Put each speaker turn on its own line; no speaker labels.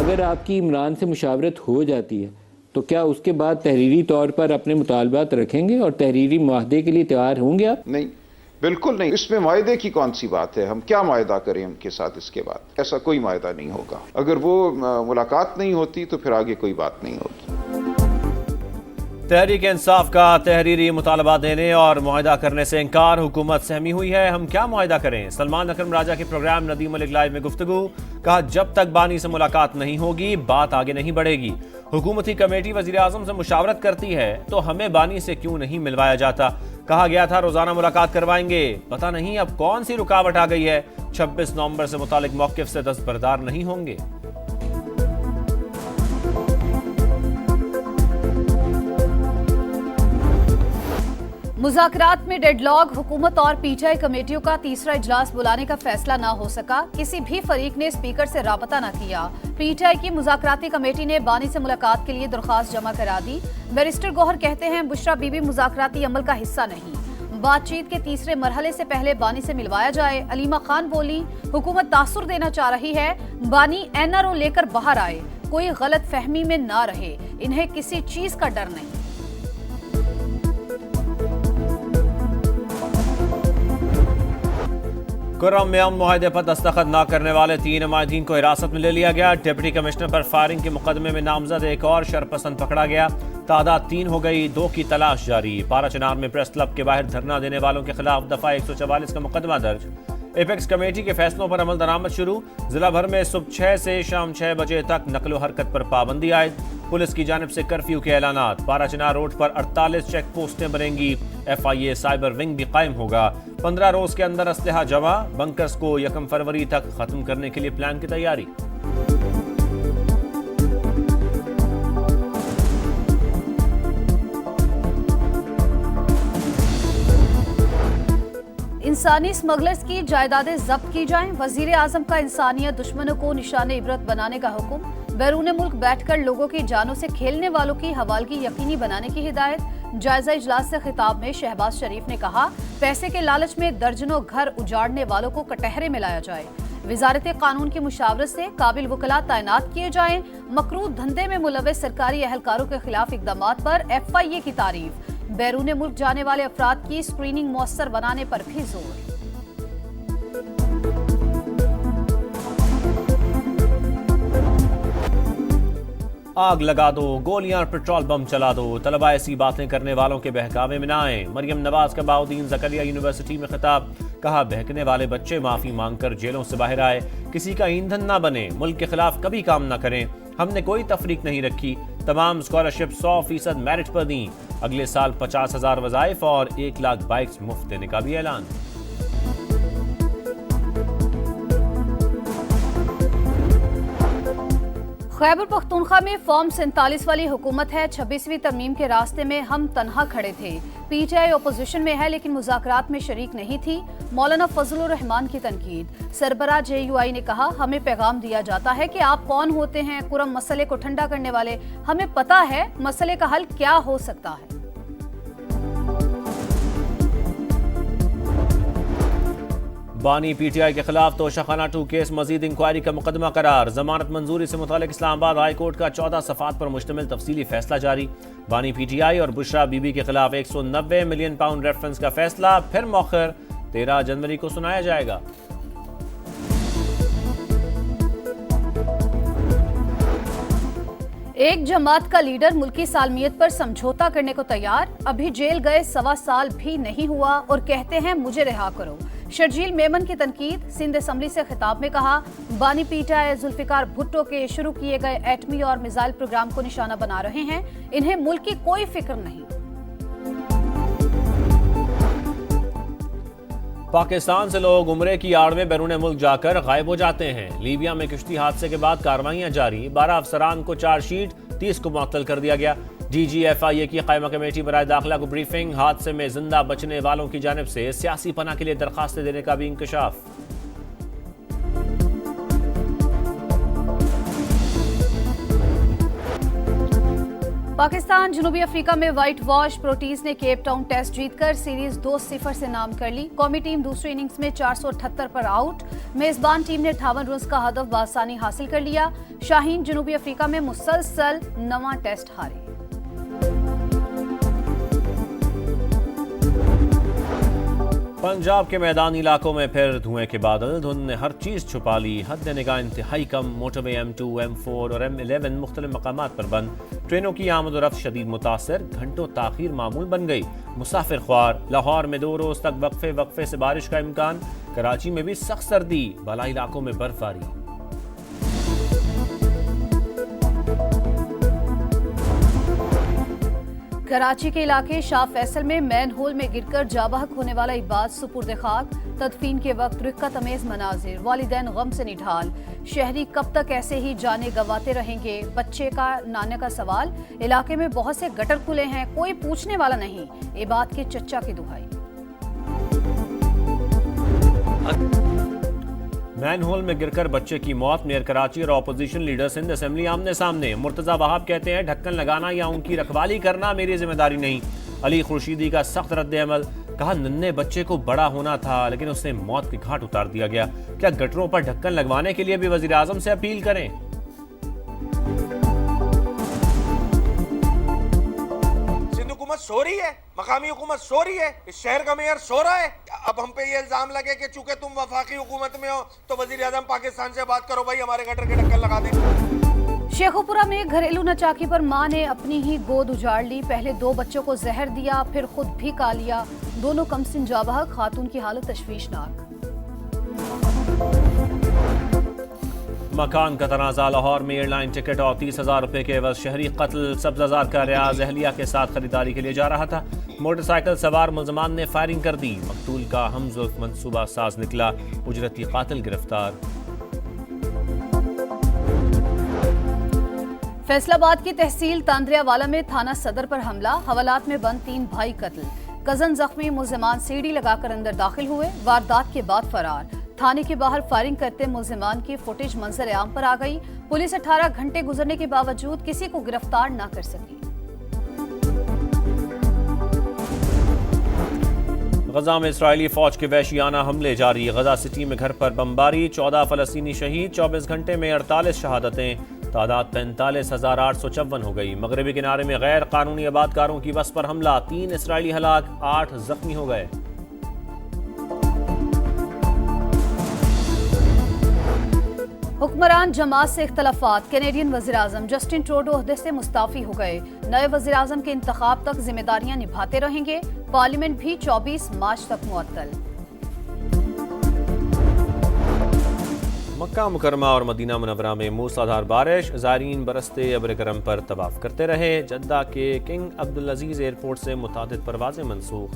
अगर आपकी इमरान से मुशावरत हो जाती है तो क्या उसके बाद तहरीरी तौर पर अपने मुतालबात रखेंगे और तहरीरी मुआहदे के लिए तैयार होंगे आप?
नहीं, बिल्कुल नहीं। इसमें मायदे की कौन सी बात है? हम क्या मायदा करें उनके साथ? इसके बाद ऐसा कोई मायदा नहीं होगा। अगर वो मुलाकात नहीं होती तो फिर आगे कोई बात नहीं होगी।
तहरीक इंसाफ का तहरीरी मुतालबा देने और मुआहदा करने से इनकार, हुकूमत सहमी हुई है, हम क्या मुआहदा करें? सलमान अकरम राजा के प्रोग्राम नदीम मलिक लाइव में गुफ्तगू, कहा जब तक बानी से मुलाकात नहीं होगी बात आगे नहीं बढ़ेगी। हुकूमती कमेटी वजीर आजम से मुशावरत करती है तो हमें बानी से क्यों नहीं मिलवाया जाता? कहा गया था रोजाना मुलाकात करवाएंगे, पता नहीं अब कौन सी रुकावट आ गई है। 26 नवंबर से मुतालिक मौकिफ से दस्तबरदार नहीं होंगे।
मुज़ाकरात में डेडलॉक, हुकूमत और पीटीआई कमेटियों का तीसरा इजलास बुलाने का फैसला न हो सका। किसी भी फरीक ने स्पीकर से राबता न किया। पीटीआई की मुज़ाकराती कमेटी ने बानी से मुलाकात के लिए दरख्वास्त जमा करा दी। बैरिस्टर गौहर कहते हैं बुशरा बीबी मुज़ाकराती अमल का हिस्सा नहीं। बातचीत के तीसरे मरहले से पहले बानी से मिलवाया जाए। अलीमा खान बोली, हुकूमत तासुर देना चाह रही है, बानी एनआरओ लेकर बाहर आए, कोई गलत फहमी में ना रहे, इन्हें किसी चीज का डर नहीं।
कुर्रम में मुआहदे पर दस्तखत न करने वाले 3 नुमाइंदीन को हिरासत में ले लिया गया। डिप्टी कमिश्नर पर फायरिंग के मुकदमे में नामजद एक और शरपसंद पकड़ा गया। तादाद 3 हो गई, 2 की तलाश जारी। पारा चिनार में प्रेस क्लब के बाहर धरना देने वालों के खिलाफ दफा 144 का मुकदमा दर्ज। एपेक्स कमेटी के फैसलों पर अमल दरामद शुरू। जिला भर में सुबह 6 से शाम 6 बजे तक नकलो हरकत पर पाबंदी आयद। पुलिस की जानिब से कर्फ्यू के ऐलानात। पाराचिनार रोड पर 48 चेक पोस्टें बनेंगी। FIA साइबर विंग भी कायम होगा। 15 रोज के अंदर असलहा जमा। बंकर्स को 1 फरवरी तक खत्म करने के लिए प्लान की तैयारी।
इंसानी स्मगलर्स की जायदादें जब्त की जाएं। वजीर आजम का इंसानियत दुश्मनों को निशाने इबरत बनाने का हुक्म। बैरून मुल्क बैठकर लोगों की जानों से खेलने वालों की हवालगी यकीनी बनाने की हिदायत। जायजा इजलास से खिताब में शहबाज शरीफ ने कहा, पैसे के लालच में दर्जनों घर उजाड़ने वालों को कटहरे में लाया जाए। वजारत कानून की मुशावरत से काबिल वकला तैनात किए जाएं। मकरूह धंधे में मुलव्वस सरकारी एहलकारों के खिलाफ इकदामात पर FIA की तारीफ। बैरून मुल्क जाने वाले अफराद की स्क्रीनिंग मौसर बनाने पर भी जोर।
आग लगा दो, गोलियां और पेट्रोल बम चला दो, तलबा ऐसी बातें करने वालों के बहकावे में ना आए। मरियम नवाज का बाउद्दीन ज़करिया यूनिवर्सिटी में खिताब। कहा, बहकने वाले बच्चे माफी मांगकर जेलों से बाहर आए, किसी का ईंधन ना बने, मुल्क के खिलाफ कभी काम ना करें। हमने कोई तफरीक नहीं रखी। तमाम स्कॉलरशिप 100% मेरिट पर दी। अगले साल 50,000 वज़ाइफ और 1 लाख बाइक्स मुफ्त देने का भी ऐलान।
खैबर पख्तूनख्वा में फॉर्म 47 वाली हुकूमत है। 26वीं तरमीम के रास्ते में हम तन्हा खड़े थे। पीटीआई ओपोजिशन में है लेकिन मुज़ाकरात में शरीक नहीं थी। मौलाना फजलुर रहमान की तनकीद। सरबरा JUI ने कहा, हमें पैगाम दिया जाता है कि आप कौन होते हैं कुरम मसले को ठंडा करने वाले। हमें पता है मसले का हल क्या हो सकता है।
बानी PTI के खिलाफ तोशाखाना 2 केस मजीद इंक्वायरी का मुकदमा करार। जमानत मंजूरी से मुतालिक इस्लामाबाद हाई कोर्ट का 14 सफ़ात पर मुश्तमिल तफसीली फैसला जारी। बानी PTI और बुशरा बीबी के खिलाफ 190 मिलियन पाउंड रेफरेंस का फैसला फिर मौखर 13 जनवरी को सुनाया जाएगा।
एक जमात का लीडर मुल्की सालमियत पर समझौता करने को तैयार। अभी जेल गए 1.25 साल भी नहीं हुआ और कहते हैं मुझे रिहा करो। शर्जील मेमन की तनकीद। सिंध असम्बली से खिताब में कहा, बानी PTI जुल्फिकार भुट्टो के शुरू किए गए एटमी और मिसाइल प्रोग्राम को निशाना बना रहे हैं। इन्हें मुल्क की कोई फिक्र नहीं।
पाकिस्तान से लोग उम्रे की आड़ में बैरून मुल्क जाकर गायब हो जाते हैं। लीबिया में किश्ती हादसे के बाद कार्रवाइयां जारी। 12 अफसरान को चार्जशीट, 30 को मुअत्तल कर दिया गया। DG FIA की कायमा कमेटी बराए दाखिला को ब्रीफिंग। हादसे में जिंदा बचने वालों की जानिब से सियासी पनाह के लिए दरखास्तें देने का भी इंकशाफ।
पाकिस्तान जनूबी अफ्रीका में व्हाइट वॉश। प्रोटीज ने केप टाउन टेस्ट जीतकर सीरीज 2-0 से नाम कर ली। कौमी टीम दूसरी इनिंग्स में 478 पर आउट। मेजबान टीम ने 58 रन का हदफ बासानी हासिल कर लिया। शाहीन जनूबी अफ्रीका में मुसलसल 9वां टेस्ट हारे।
पंजाब के मैदानी इलाकों में फिर धुएं के बादल। धुंध ने हर चीज छुपा ली। हद निगाह इंतहाई कम। मोटरवे M2, M4 और M11 मुख्तलिफ मकामात पर बंद। ट्रेनों की आमद और रफ्त शदीद मुतासर। घंटों ताखीर मामूल बन गई। मुसाफिर ख्वार। लाहौर में 2 रोज तक वक्फे से बारिश का इम्कान। कराची में भी सख्त सर्दी। बालाई इलाकों में बर्फबारी।
कराची के इलाके शाह फैसल में मैन होल में गिरकर जाबहक होने वाला इबाद सुपुर्द खाक। तदफीन के वक्त रिक्कत अमेज मनाजिर। वालिदैन गम से निढाल। शहरी कब तक ऐसे ही जाने गंवाते रहेंगे? बच्चे का नाना का सवाल। इलाके में बहुत से गटर खुले हैं, कोई पूछने वाला नहीं। इबाद के चच्चा की दुहाई।
मैन होल में गिरकर बच्चे की मौत। मेयर कराची और अपोजिशन लीडर सिंध असेंबली आमने सामने। मुर्तजा वहाब कहते हैं ढक्कन लगाना या उनकी रखवाली करना मेरी जिम्मेदारी नहीं। अली खुर्शीदी का सख्त रद्द-ए-अमल। कहा नन्हे बच्चे को बड़ा होना था लेकिन उसे मौत के घाट उतार दिया गया। क्या गटरों पर ढक्कन लगवाने के लिए भी वजीर आजम से अपील करें?
हुकूमत सो रही है, मकामी हुकूमत सो रही है, इस शहर का मेयर सो रहा है। अब हम पे ये इल्जाम लगे कि चूंकि तुम वफाकी हुकूमत में हो तो वजीर आजम पाकिस्तान से बात करो, भाई हमारे गटर के ढक्कन लगा दें।
शेखुपुरा में घरेलू नचाकी पर मां ने अपनी ही गोद उजाड़ ली। पहले 2 बच्चों को जहर दिया, फिर खुद भी खा लिया। दोनों कमसिन जाबहक। खातून की हालत तशवीशनाक।
मकान का तनाज़ा। लाहौर में एयरलाइन टिकट और 30,000 रुपए के एवज शहरी कत्ल। सब्ज़ाजार का रियाज अहलिया के साथ खरीदारी के लिए जा रहा था। मोटरसाइकिल सवार मुलजमान ने फायरिंग कर दी। मकतूल का हमजुल्फ मंसूबा साज निकला। उजरती कातिल गिरफ्तार।
फैसलाबाद की तहसील तांद्रियावाला में थाना सदर पर हमला। हवालात में बंद 3 भाई कत्ल। कजन जख्मी। मुलजमान सीढ़ी लगाकर अंदर दाखिल हुए। वारदात के बाद फरार। थाने के बाहर फायरिंग करते मुलजमान की फुटेज मंजर आम पर आ गई। पुलिस 18 घंटे गुजरने के बावजूद किसी को गिरफ्तार न कर सकी।
गजा में इसराइली फौज के वहशियाना हमले जारी। गजा सिटी में घर पर बमबारी। 14 फलस्तीनी शहीद। 24 घंटे में 48 शहादतें। तादाद 45,854 हो गई। मगरबी किनारे में गैर कानूनी आबादकारों की बस पर हमला। 3 इसराइली हलाक, 8 जख्मी हो गए।
हुक्मरान जमात से इख्तलाफात। कैनेडियन वज़ीर-ए-आज़म जस्टिन ट्रूडो ओहदे से मुस्ताफी हो गए। नए वज़ीर-ए-आज़म के इंतखाब तक जिम्मेदारियां निभाते रहेंगे। पार्लियामेंट भी 24 मार्च तक मुअत्तल।
मक्का मुकरमा और मदीना मुनव्वरा में मूसलाधार बारिश। ज़ायरीन बरसते अब्र करम पर तवाफ करते रहे। जद्दा के किंग अब्दुल अजीज एयरपोर्ट से मुतादिद परवाज़ें मनसूख।